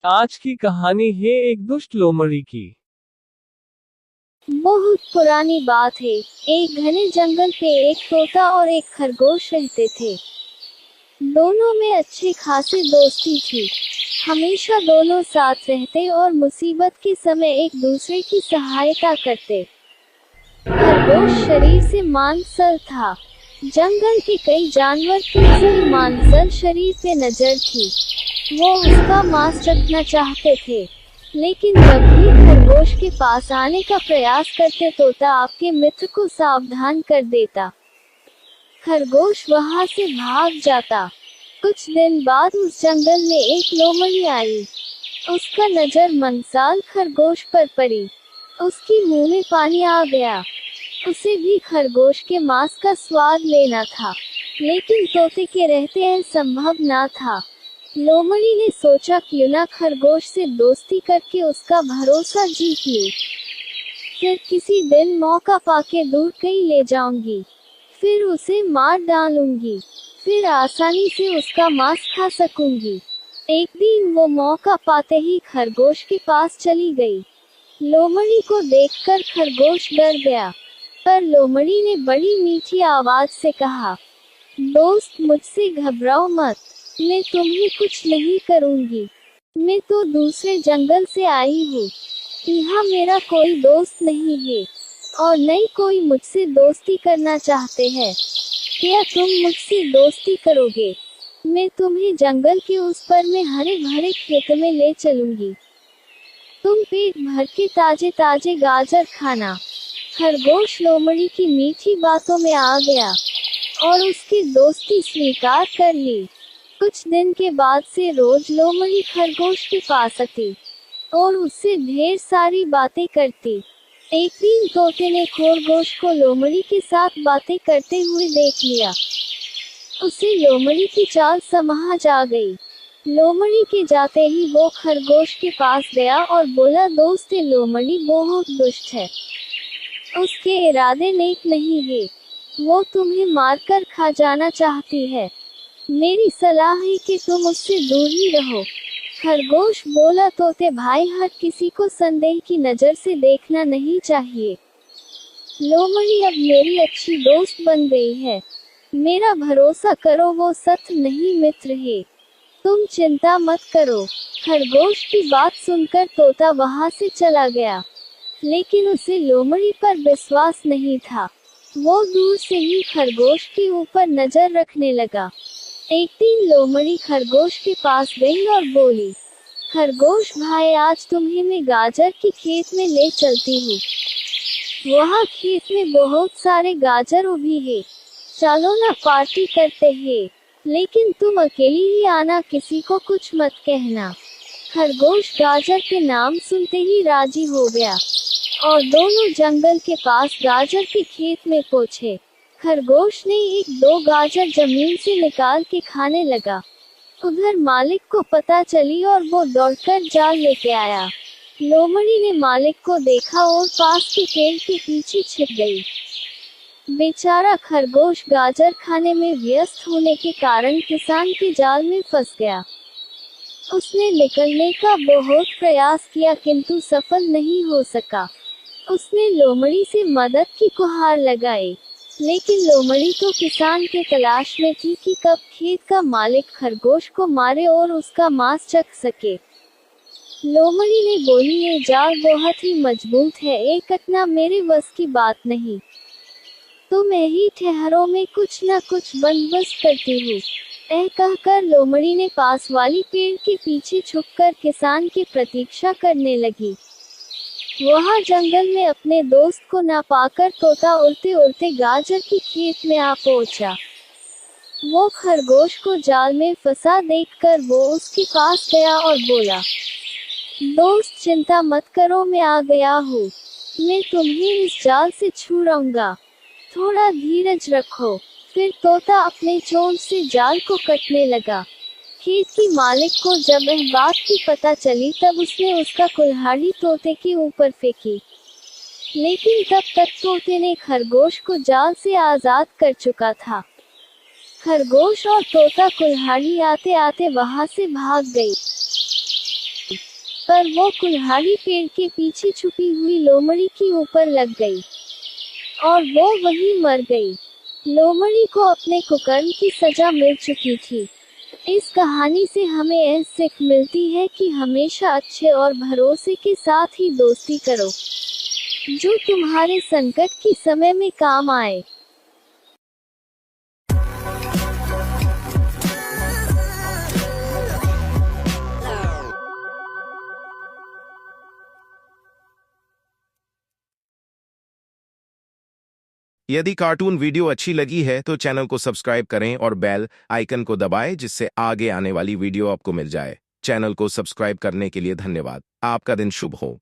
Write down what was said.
आज की कहानी है एक दुष्ट लोमड़ी की। बहुत पुरानी बात है। एक घने जंगल पे एक तोता और एक खरगोश रहते थे। दोनों में अच्छी खासी दोस्ती थी। हमेशा दोनों साथ रहते और मुसीबत के समय एक दूसरे की सहायता करते। खरगोश शरीर से मांसल था। जंगल के कई जानवर की उसकी मांसल शरीर पे नजर थी। वो उसका मांस चखना चाहते थे, लेकिन जब भी खरगोश के पास आने का प्रयास करते तोता आपके मित्र को सावधान कर देता। खरगोश वहां से भाग जाता। कुछ दिन बाद उस जंगल में एक लोमड़ी आई। उसका नजर मंसाल खरगोश पर पड़ी। उसकी मुंह में पानी आ गया। उसे भी खरगोश के मांस का स्वाद लेना था, लेकिन तोते के रहते यह संभव ना था। लोमड़ी ने सोचा क्यों ना खरगोश से दोस्ती करके उसका भरोसा जीत लूं। फिर किसी दिन मौका पाके दूर कहीं ले जाऊंगी, फिर उसे मार डालूंगी, फिर आसानी से उसका मांस खा सकूंगी। एक दिन वो मौका पाते ही खरगोश के पास चली गई। लोमड़ी को देखकर खरगोश डर गया, पर लोमड़ी ने बड़ी मीठी आवाज से कहा, दोस्त मुझसे घबराओ मत, मैं तुम्हें कुछ नहीं करूंगी। मैं तो दूसरे जंगल से आई हूँ। यहाँ मेरा कोई दोस्त नहीं है, और न ही कोई मुझसे दोस्ती करना चाहते हैं। क्या तुम मुझसे दोस्ती करोगे? मैं तुम्हें जंगल के उस पर में हरे भरे खेत में ले चलूंगी। तुम पेट भर के ताजे ताजे गाजर खाना। खरगोश लोमड़ी की मीठी बातों में आ गया और उसकी दोस्ती स्वीकार कर ली। कुछ दिन के बाद से रोज लोमड़ी खरगोश के पास आती और उससे ढेर सारी बातें करती। एक दिन तोते ने खरगोश को लोमड़ी के साथ बातें करते हुए देख लिया। उसे लोमड़ी की चाल समझ आ गई। लोमड़ी के जाते ही वो खरगोश के पास गया और बोला, दोस्त लोमड़ी बहुत दुष्ट है। उसके इरादे नेक नहीं है। वो तुम्हें मारकर खा जाना चाहती है। मेरी सलाह है कि तुम उससे दूर ही रहो। खरगोश बोला, तोते भाई, हर किसी को संदेह की नजर से देखना नहीं चाहिए। लोमड़ी अब मेरी अच्छी दोस्त बन गई है। मेरा भरोसा करो, वो सच नहीं मित्र है। तुम चिंता मत करो। खरगोश की बात सुनकर तोता वहां से चला गया, लेकिन उसे लोमड़ी पर विश्वास नहीं था। वो दूर से ही खरगोश के ऊपर नजर रखने लगा। एक दिन लोमड़ी खरगोश के पास गई और बोली, खरगोश भाई, आज तुम्हें मैं गाजर के खेत में ले चलती हूँ। वहाँ खेत में बहुत सारे गाजर उगी है। चलो ना, पार्टी करते हैं। लेकिन तुम अकेली ही आना, किसी को कुछ मत कहना। खरगोश गाजर के नाम सुनते ही राजी हो गया और दोनों जंगल के पास गाजर के खेत में पहुंचे। खरगोश ने एक दो गाजर जमीन से निकाल के खाने लगा। उधर मालिक को पता चली और वो दौड़कर जाल लेके आया। लोमड़ी ने मालिक को देखा और पास के पेड़ के पीछे छिप गई। बेचारा खरगोश गाजर खाने में व्यस्त होने के कारण किसान के जाल में फंस गया। उसने निकलने का बहुत प्रयास किया, किंतु सफल नहीं हो सका। उसने लोमड़ी से मदद की गुहार लगाई, लेकिन लोमड़ी तो किसान के तलाश में थी कि कब खेत का मालिक खरगोश को मारे और उसका मांस चख सके। लोमड़ी ने बोली, ये जाल बहुत ही मजबूत है, ये कटना मेरे बस की बात नहीं। तुम यही ठहरों में कुछ न कुछ बंदोबस्त करती हूँ। कहकर लोमड़ी ने पास वाली पेड़ के पीछे छुपकर किसान की प्रतीक्षा करने लगी। वहाँ जंगल में अपने दोस्त को न पाकर तोता उड़ते उड़ते गाजर की खेत में आ पहुँचा। वो खरगोश को जाल में फंसा देखकर वो उसके पास गया और बोला, दोस्त चिंता मत करो, मैं आ गया हूँ। मैं तुम्हें इस जाल से छुड़ाऊंगा, थोड़ा धीरज रखो। फिर तोता अपने चोंच से जाल को कटने लगा। खेत की मालिक को जब यह बात की पता चली, तब उसने उसका कुल्हाड़ी तोते के ऊपर फेंकी, लेकिन तब तक तोते ने खरगोश को जाल से आजाद कर चुका था। खरगोश और तोता कुल्हाड़ी आते आते वहां से भाग गई। पर वो कुल्हाड़ी पेड़ के पीछे छुपी हुई लोमड़ी के ऊपर लग गई और वो वहीं मर गई। लोमड़ी को अपने कुकर्म की सजा मिल चुकी थी। इस कहानी से हमें यह सीख मिलती है कि हमेशा अच्छे और भरोसे के साथ ही दोस्ती करो, जो तुम्हारे संकट के समय में काम आए। यदि कार्टून वीडियो अच्छी लगी है तो चैनल को सब्सक्राइब करें और बेल आइकन को दबाएं, जिससे आगे आने वाली वीडियो आपको मिल जाए। चैनल को सब्सक्राइब करने के लिए धन्यवाद। आपका दिन शुभ हो।